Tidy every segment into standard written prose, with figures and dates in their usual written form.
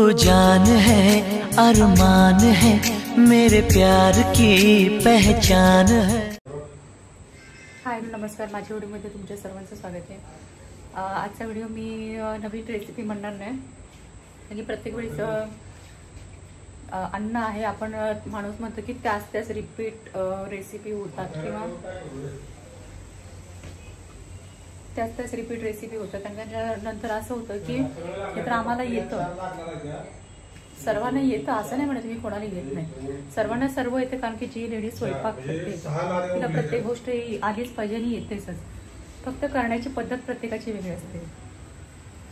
जान है अरमान है मेरे प्यार की पहचान है। हाय नमस्कार, माझ्या व्हिडिओमध्ये तुमच्या सर्वांचं स्वागत आहे। आजचा व्हिडिओ मी नवीन रेसिपी म्हणणार नाही, म्हणजे प्रत्येक वेळेस अन्न आहे आपण माणूस म्हणतो की त्याच रिपीट रेसिपी होतात किंवा त्याच रिपीट रेसिपी होतात। त्यानंतर असं होतं की हे तर आम्हाला येतं, सर्वांना येतं असं नाही म्हणत मी कोणाला येत नाही, सर्वांना सर्व येते, कारण की जी लेडीज स्वयंपाक करते तिला प्रत्येक गोष्ट आलीच पाहिजे आणि येतेच, फक्त करण्याची पद्धत प्रत्येकाची वेगळी असते।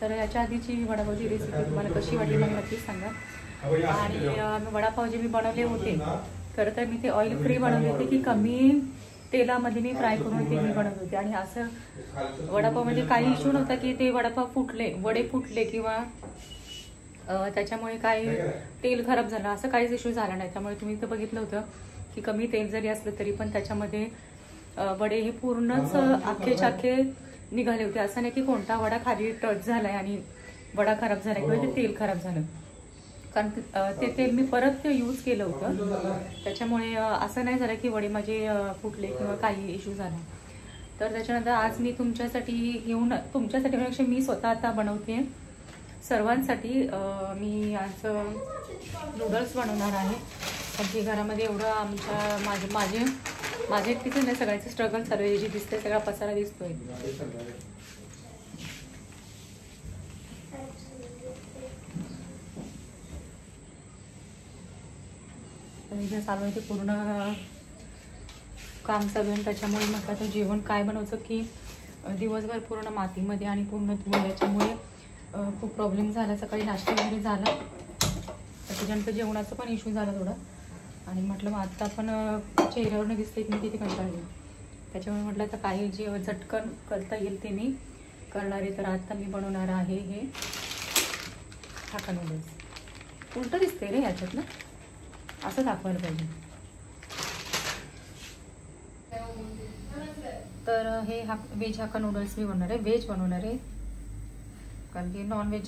तर याच्या आधीची वडापावची रेसिपी तुम्हाला कशी वाटली मला नक्कीच सांगा। आणि वडापाव जे मी बनवले होते खरं तर मी ते ऑइल फ्री बनवले होते की कमी तेलामध्ये मी फ्राय करून ते मी बनवत होते। आणि असं वडापाव म्हणजे काही इश्यू नव्हता की ते वडापाव फुटले, वडे फुटले किंवा त्याच्यामुळे काही तेल खराब झालं, असं काहीच इश्यू झाला नाही। त्यामुळे तुम्ही तर बघितलं होतं की कमी तेल जरी असलं तरी पण त्याच्यामध्ये वडे हे पूर्णच अख्खे निघाले होते। असं नाही की कोणता वडा खाली टच झालाय आणि वडा खराब झाला किंवा ते तेल खराब झालं, कारण ते तेल मी परत यूज केलं होतं, त्याच्यामुळे असं नाही झालं की वडे माझे फुटले किंवा काही इश्यू झाला। तर त्याच्यानंतर आज मी तुमच्यासाठी म्हणजे मी स्वतः आता बनवते सर्वांसाठी। मी आज नूडल्स बनवणार आहे, कारण की घरामध्ये एवढं माझे तिथे नाही सगळ्यांचं स्ट्रगल चालू आहे, जे दिसतंय सगळा पसारा दिसतोय। जे चालू आहे ते पूर्ण काम चालू आहे, त्याच्यामुळे म्हटलं तर जेवण काय बनवायचं की दिवसभर पूर्ण मातीमध्ये आणि पूर्ण धूळ याच्यामुळे खूप प्रॉब्लेम झाला। सकाळी नाश्ता वगैरे झाला, त्याच्यानंतर जेवणाचं पण इश्यू झाला थोडा, आणि म्हटलं मग आता पण चेहऱ्यावरनं दिसते की मी किती कंटाळली, त्याच्यामुळे म्हटलं आता काही जे झटकन करता येईल ते मी करणार आहे। तर आता मी बनवणार आहे हे हाका नूडल्स। उलटं दिसते रे याच्यात ना, असं दाखवायला पाहिजे। तर हे व्हेज हाका नूडल्स मी बनवणार आहे, व्हेज बनवणार आहे, कारण की नॉनव्हेज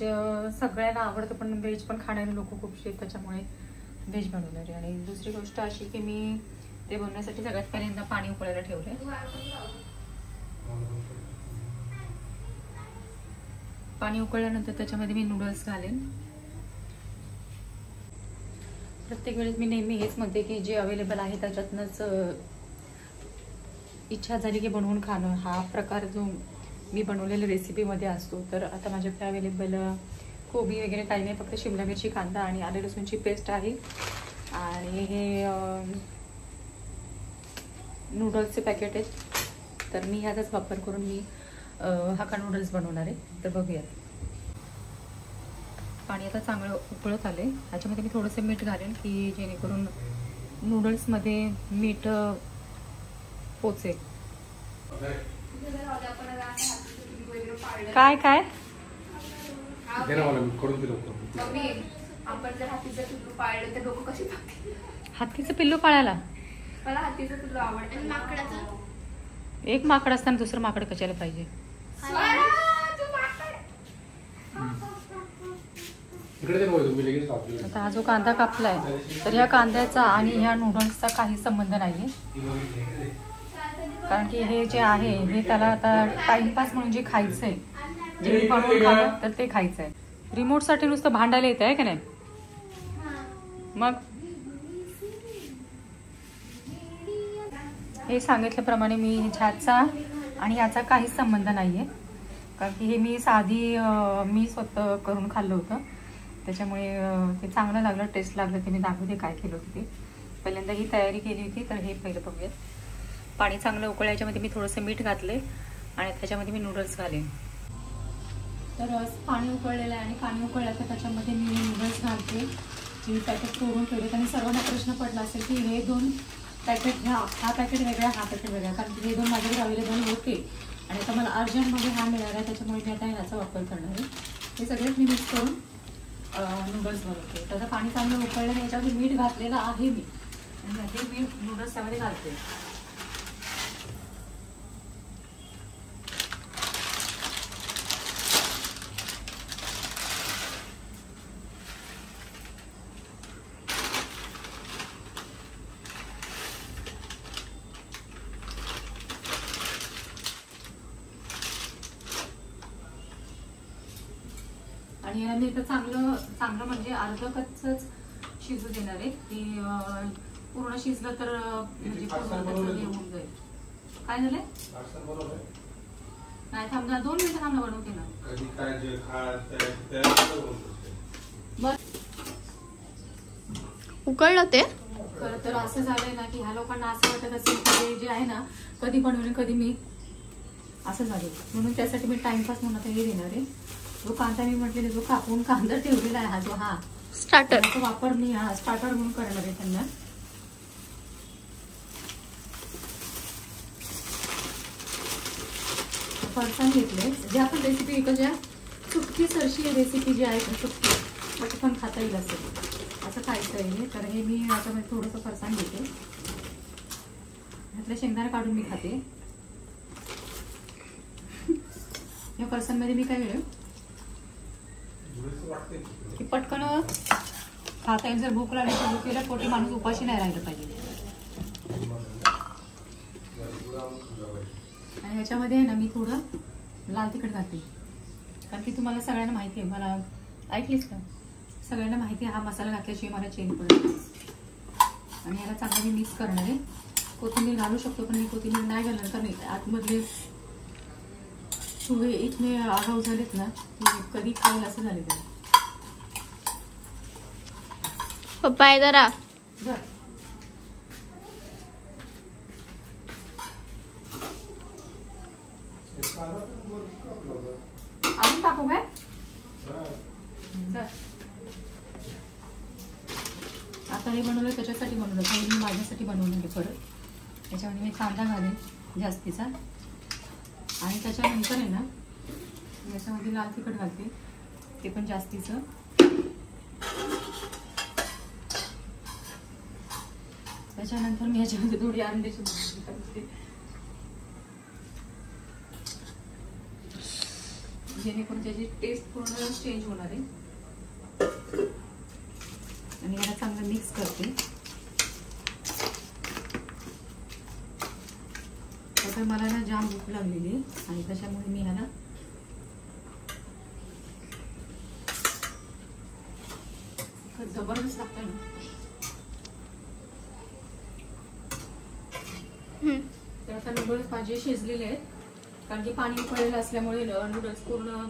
सगळ्यांना आवडतं पण व्हेज पण खाणारे लोक खूपशे आहेत, त्याच्यामुळे व्हेज बनवणार आहे। आणि दुसरी गोष्ट अशी की मी ते बनवण्यासाठी सगळ्यात पहिल्यांदा पाणी उकळायला ठेवलंय। पाणी उकळल्यानंतर त्याच्यामध्ये मी नूडल्स घालेन। प्रत्येक वेळेस मी नेहमी हेच म्हणते की जे अवेलेबल आहे त्याच्यातनंच इच्छा झाली की बनवून खाणं, हा प्रकार जो मी बनवलेल्या रेसिपीमध्ये असतो। तर आता माझ्याकडे अवेलेबल कोबी वगैरे काही नाही, फक्त शिमला मिरची, कांदा आणि आले लसूणची पेस्ट आहे, आणि हे नूडल्सचे पॅकेट आहेत। तर मी ह्याचाच वापर करून मी हाका नूडल्स बनवणार आहे। तर बघूयात। पाणी आता चांगलं उकळत आले, ह्याच्यामध्ये मी थोडंसं मीठ घालेन की जेणेकरून नूडल्समध्ये मीठ पोचेल। काय काय हत्तीचं पिल्लू पाळायला मला हत्तीचं पिल्लू आवडतं, माकडाचं एक माकड असताना दुसरं माकड कशाला पाहिजे? आता हा जो कांदा कापलाय तर ह्या कांद्याचा आणि ह्या नूडल्सचा काही संबंध नाहीये, कारण की हे जे आहे हे त्याला आता टाइमपास म्हणून जे खायचंय, जे बनवून खावं तर ते खायचंय। रिमोट साठी नुसतं भांडायला येत आहे का नाही? मग हे सांगितल्याप्रमाणे मी ह्याचा आणि याचा काहीच संबंध नाहीये, कारण की हे मी मी स्वतः करून खाल्लं होतं, त्याच्यामुळे ते चांगलं लागलं, टेस्ट लागलं, ते मी दाखवते काय केलं होतं ते। पहिल्यांदा ही तयारी केली होती, तर हे पहिलं बघूयात। पाणी चांगलं उकळायच्यामध्ये मी थोडंसं मीठ घातले आणि त्याच्यामध्ये मी नूडल्स घालेन। तर पाणी उकळलेलं आहे आणि पाणी उकळलं तर त्याच्यामध्ये मी नूडल्स घालते, जे पॅकेट तोडून ठेवलेत। आणि सर्वांना प्रश्न पडला असेल की हे दोन पॅकेट हा पॅकेट वेगळा, हा पॅकेट वेगळा, कारण की हे दोन माझ्याकडे अवेलेबल होते आणि आता मला अर्जंटमध्ये हा मिळाला आहे, त्याच्यामुळे मी आता ह्याचा वापर करणार आहे। हे सगळेच मी मिक्स करून नूडल्स बनवते। त्याचं पाणी चांगलं उकळलं, याच्यामध्ये मीठ घातलेलं आहे मी, आणि हे मी नूडल्स त्यामध्ये घालते। आणि याला मी इथं चांगलं म्हणजे अर्ध कच्चंच शिजू देणार आहे की पूर्ण शिजलं तर म्हणजे पूर्ण त्याचं हे होऊन जाईल. काय झालंय? नाही थांब ना 2 मिनिटं थांब ना बनवते ना. बर उकळलं ते. तर असं झालंय ना की ह्या लोकांना असं वाटत असेल की जे आहे ना कधी बनवले कधी मी असं झालं, म्हणून त्यासाठी मी टाइमपास म्हणून आता हे देणार आहे. जो कांदा मी म्हटलेला जो कापून कांदा ठेवलेला आहे हा जो हा स्टार्टर वापर मी हा स्टार्टर म्हणून करणार आहे त्यांना. फरसाण घेतले जे आपण रेसिपी इकडच्या चुटकी सरशी रेसिपी जी आहे चुटकी पटकन खाता येईल असं खायचं आहे. तर हे मी आता थोडंसं फरसाण घेते, ह्यातले शेंगदाणे काढून मी खाते. या फरसाणमध्ये मी काय केलं की पटकन खाता येईल. जर भूक लागली तर भुकेला पोटी माणूस उपाशी नाही राहिलं पाहिजे. आणि ह्याच्यामध्ये आहे ना मी थोडं लाल तिखट घालते, कारण की तुम्हाला सगळ्यांना माहिती आहे, मला ऐकलीस का, सगळ्यांना माहिती आहे हा मसाला घातल्याशिवाय मला चेन पडत. आणि याला चांगलं मी मिक्स करणार आहे. कोथिंबीर घालू शकतो पण मी कोथिंबीर नाही घालणार, कारण आतमधले शुभे इतके आगाऊ झालेत ना की कधी खाईल असं झाले. पप्पा आहे जरा अजून टाकू काय? आता हे बनवलं त्याच्यासाठी बनवलं, काही मी माझ्यासाठी बनवलं परत. त्याच्यामध्ये मी कांदा घालेन जास्तीचा आणि त्याच्यानंतर आहे ना याच्यामध्ये लाल तिखट घालते ते पण जास्तीचं. त्याच्यानंतर मी याच्यामध्ये थोडी अंड्याची भुर्जी घालते, जेणेकरून त्याची टेस्ट पूर्ण चेंज होणार आहे. आणि याला चांगलं मिक्स करते. तर मला ना जाम भूक लागलेली आणि त्याच्यामुळे मी ह्याला जबरदस्त लागतं ना. तर आता नूडल्स माझे शिजलेले आहेत, कारण की पाणी उकळलेलं असल्यामुळे नूडल्स पूर्ण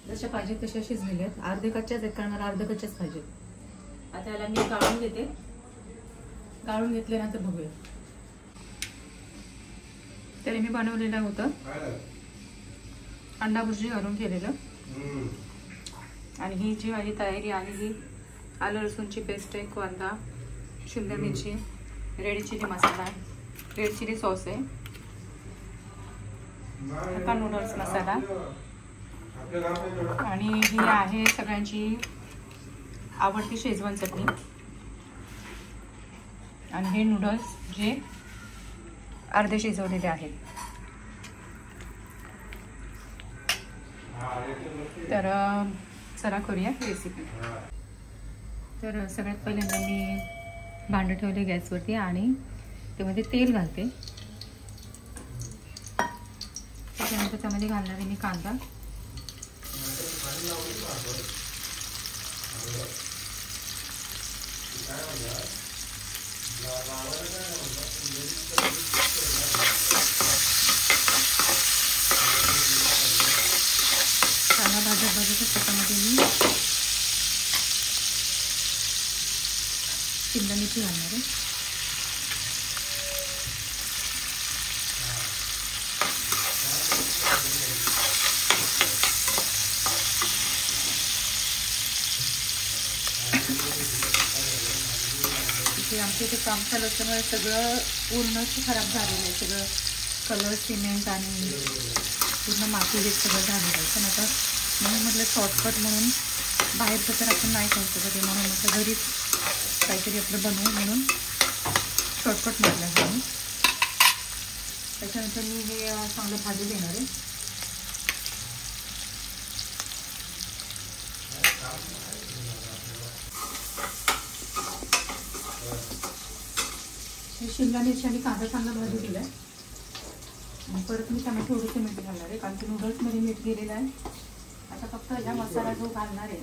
जशा पाहिजे तशा शिजलेले आहेत. अर्धे कच्च्याच आहेत, कारण मला अर्धे कच्च्याच पाहिजे. आता याला मी गाळून घेते, गाळून घेतल्यानंतर बघूया. तरी मी बनवलेलं होतं अंडा भुर्जी घालून केलेलं. आणि ही जी आहे तयारी आहे ही आलं लसूणची पेस्ट आहे, कांदा, शिमला मिरची, रेड चिली मसाला आहे, रेड चिली सॉस आहे, हक्का नूडल्स मसाला आणि ही आहे सगळ्यांची आवडती शेजवान चटणी. आणि हे नूडल्स जे अर्धे शिजवलेले आहेत. तर चला करूया रेसिपी. तर सगळ्यात पहिल्यांदा मी भांडं ठेवले गॅसवरती आणि त्यामध्ये तेल घालते. त्याच्यानंतर त्यामध्ये घालणार आहे मी कांदा. कांदा भाजत त्याच्यामध्ये मी शिमला मिरची घालणार आहे. आमच्या इथे काम चालू असल्यामुळे सगळं पूर्णच खराब झालेलं आहे. सगळं कलर सिमेंट आणि पूर्ण माती हे सगळं झालेलं आहे. पण आता म्हणून म्हटलं शॉर्टकट म्हणून बाहेरचं तर आपण नाही खाऊ शकत, म्हणून म्हटलं घरीच काहीतरी आपलं बनवू म्हणून शॉर्टकट म्हटलं आहे. त्याच्यानंतर मी हे चांगलं भाजी देणार आहे. शिमला मिरची आणि कांदा चांगला भाजू दिला आहे. आणि परत मी त्यामध्ये थोडंसं मीठ घालणार आहे, कारण की नूडल्समध्ये मीठ गेलेलं आहे. आता आता फक्त ह्या मसाला जो घालणार आहे,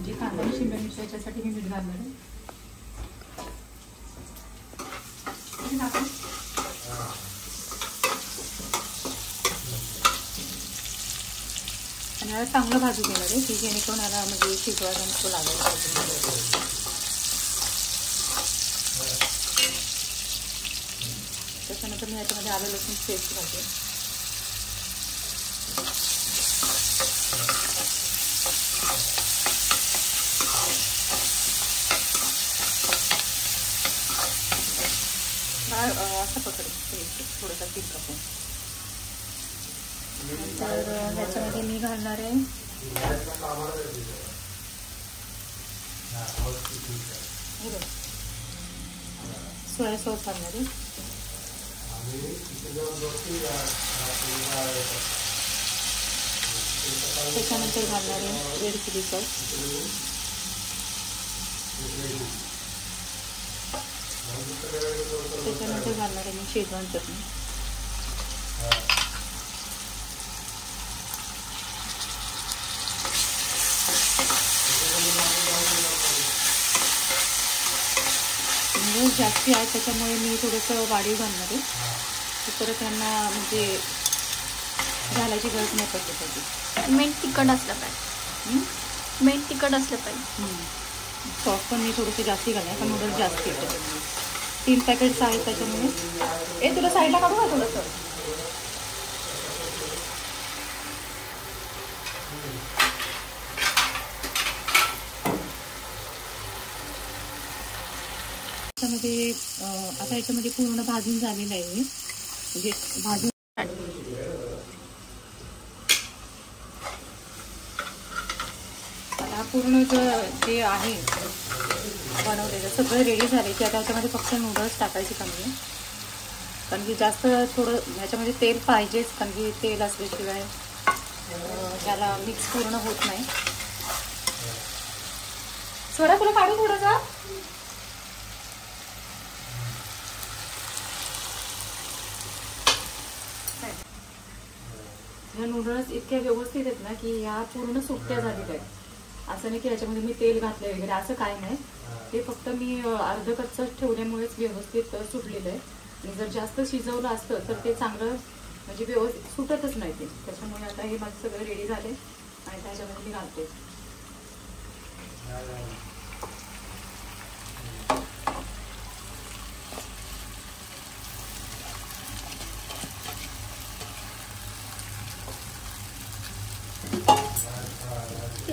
जी कांदा आणि शिमला मिरची याच्यासाठी मी मीठ घालणार आहे. आणि याला चांगलं भाजून घेणार आहे की जेणेकरून याला म्हणजे शिजवायला नको लागेल. त्याच्यानंतर मी याच्यामध्ये आलं लसूण पेस्ट घालते. असं पकडते थोडंसं तेल कापून. नंतर ह्याच्यामध्ये मी घालणार आहे सोया सॉस घालणार आहे. त्याच्यानंतर घालणार आहे रेड चिली सॉस. त्याच्यानंतर घालणार आहे मी शेजवान चटणी. म्हणजे जास्ती आहे त्याच्यामुळे मी थोडंसं वाढीव घालणार आहे. परत त्यांना म्हणजे घालायची गरज नाही पडते त्याची. मीठ तिखट असलं पाहिजे. मीठ तिखट असलं पाहिजे. सॉस पण मी थोडंसं जास्ती घालणार पण नूडल्स जास्ती आहे. 3 पॅकेट्स आहेत त्याच्यामुळे. तुला साईडला काढू का थोडंसं. त्याच्यामध्ये आता याच्यामध्ये पूर्ण भाजून झालेलं आहे म्हणजे भाजून. आता पूर्ण जे आहे बनवलेलं सगळं रेडी झाले की आता याच्यामध्ये फक्त नूडल्स टाकायचे कमी आहे. कारण की जास्त थोडं ह्याच्यामध्ये तेल पाहिजेच. कारण की तेल असल्याशिवाय त्याला मिक्स पूर्ण होत नाही. सोडा तुला काढू थोडंसं. ह्या नूडल्स इतक्या व्यवस्थित आहेत ना की ह्या पूर्ण सुट्ट्या झालेल्या आहेत. असं नाही की याच्यामध्ये मी तेल घातलं वगैरे असं काय नाही. ते फक्त मी अर्ध कच्चंच ठेवल्यामुळेच व्यवस्थित सुटलेलं आहे. आणि जर जास्त शिजवलं असतं तर ते चांगलं म्हणजे व्यवस्थित सुटतच नाही ते. त्याच्यामुळे आता हे माझं सगळं रेडी झाले आणि त्याच्यामध्ये मी घालते.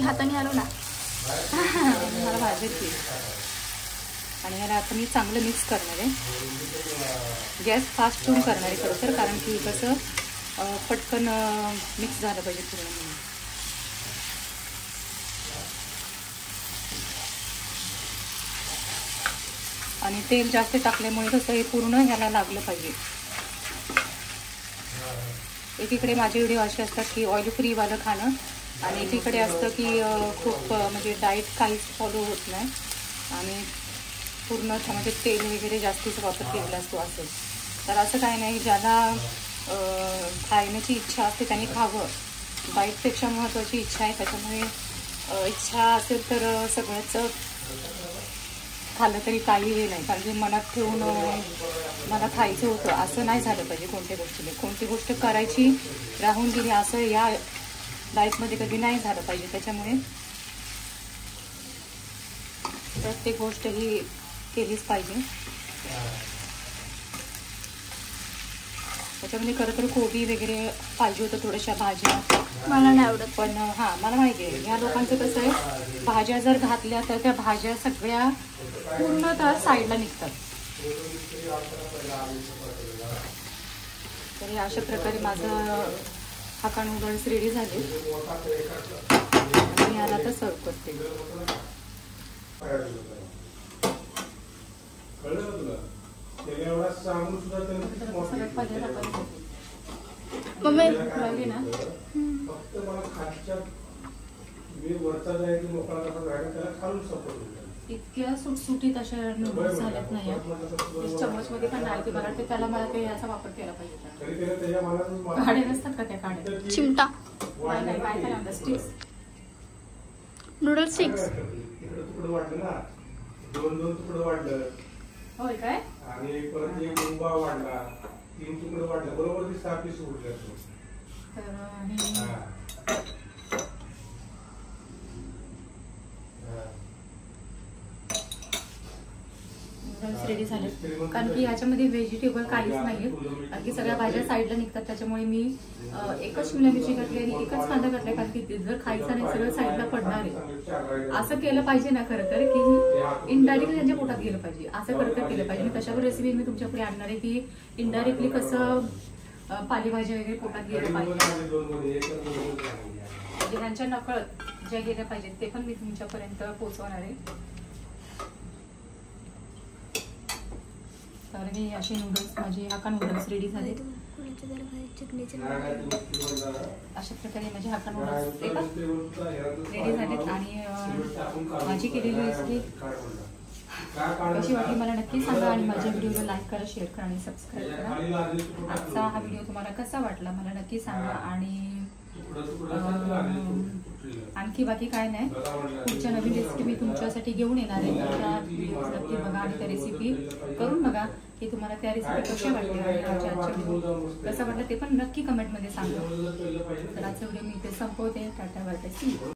हाताने आलो ना मला भाजायची. आणि ह्याला आता मी चांगलं मिक्स करणार आहे. गॅस फास्ट ठेवून करणार आहे खरं तर. कारण की कसं पटकन मिक्स झालं पाहिजे पूर्ण. आणि तेल जास्त टाकल्यामुळे कसं हे पूर्ण ह्याला लागलं पाहिजे. एकीकडे माझे व्हिडिओ असे असतात की ऑइल फ्रीवालं खाणं आणि एकीकडे असतं की खूप म्हणजे डाएट काहीच फॉलो होत नाही आणि पूर्ण म्हणजे तेल वगैरे जास्तीचा वापर केलेला असतो असेल. तर असं काही नाही. ज्याला खाण्याची इच्छा असते त्यांनी खावं. डाएटपेक्षा महत्त्वाची इच्छा आहे. त्याच्यामुळे इच्छा असेल तर सगळंच खाल्लं तरी काही हे नाही. कारण की मनात ठेवून मला खायचं होतं असं नाही झालं पाहिजे. कोणत्या गोष्टीने कोणती गोष्ट करायची राहून गेली असं या डाएटमध्ये कधी नाही झालं पाहिजे. त्याच्यामुळे प्रत्येक गोष्ट ही केलीच पाहिजे. त्याच्यामध्ये खरं तर कोबी वगैरे पाहिजे होतं. थोड्याशा भाज्या मला नाही आवडत. पण हां मला माहिती आहे ह्या लोकांचं कसं आहे भाज्या जर घातल्या तर त्या भाज्या सगळ्या पूर्ण त्या साईडला निघतात. तर अशा प्रकारे माझं हाका नूडल्स रेडी झाले. मी याला तर सर्व करते. मम्मी ना फक्त मला खालच्या मी वरचा जायचं मोकळा कसा जायला त्याला खालून सपोर्ट होतो. इतक्या सुटसुटीत अशा नूडल्स झाल्यात नाही चम्मच मध्ये पण नाही ते मला वाटते त्याला मला ते याचा वापर केला पाहिजे. काढे नसतात का त्या काढे चिमटा नाही काय करायला स्टिक्स नूडल्स स्टिक्स. होय काय आणि परत एक मुंबा वाढला 3 तुकडे वाढले बरोबर 6 पीस उरले. तर हे नूडल्स रेडी झाले कारण की याच्यामध्ये व्हेजिटेबल काहीच नाहीये कारण की सगळ्या भाज्या साईडला निघतात. त्याच्यामुळे मी एकच शिमला मिरची घातली आणि एकच कांदा घातलाय कारण की जर खायचं नाही सगळं साईडला पडणार आहे. असं केलं पाहिजे ना खरं तर की इनडायरेक्टली त्यांच्या पोटात गेलं पाहिजे. असं खरं तर केलं पाहिजे. मी तशावर रेसिपी मी तुमच्या पुढे आणणार आहे की इनडायरेक्टली कसं पालेभाज्या वगैरे पोटात गेलं पाहिजे म्हणजे त्यांच्या नकळत ज्या गेल्या पाहिजेत ते पण मी तुमच्यापर्यंत पोहोचवणार आहे. तर मी असे नूडल्स माझे हाका नूडल्स रेडी झाले. अशा प्रकारे माझे हाका नूडल्स रेडी झालेत आणि माझी केलेली रेसिपी कशी वाटली मला नक्की सांगा आणि माझ्या व्हिडिओला लाईक करा, शेअर करा आणि सबस्क्राईब करा. आजचा हा व्हिडिओ तुम्हाला कसा वाटला मला नक्की सांगा आणि आणखी बाकी काय नाही पुढच्या नवीन रेसिपी मी तुमच्यासाठी घेऊन येणार आहे. त्या व्हिडिओज नक्की बघा आणि त्या रेसिपी करून बघा की तुम्हाला त्या रेसिपी कशा वाटल्या आणि आजच्या व्हिडिओ कसं वाटलं ते पण नक्की कमेंटमध्ये सांगा. तर आजचा व्हिडिओ मी इथे संपवते. Tata bye bye.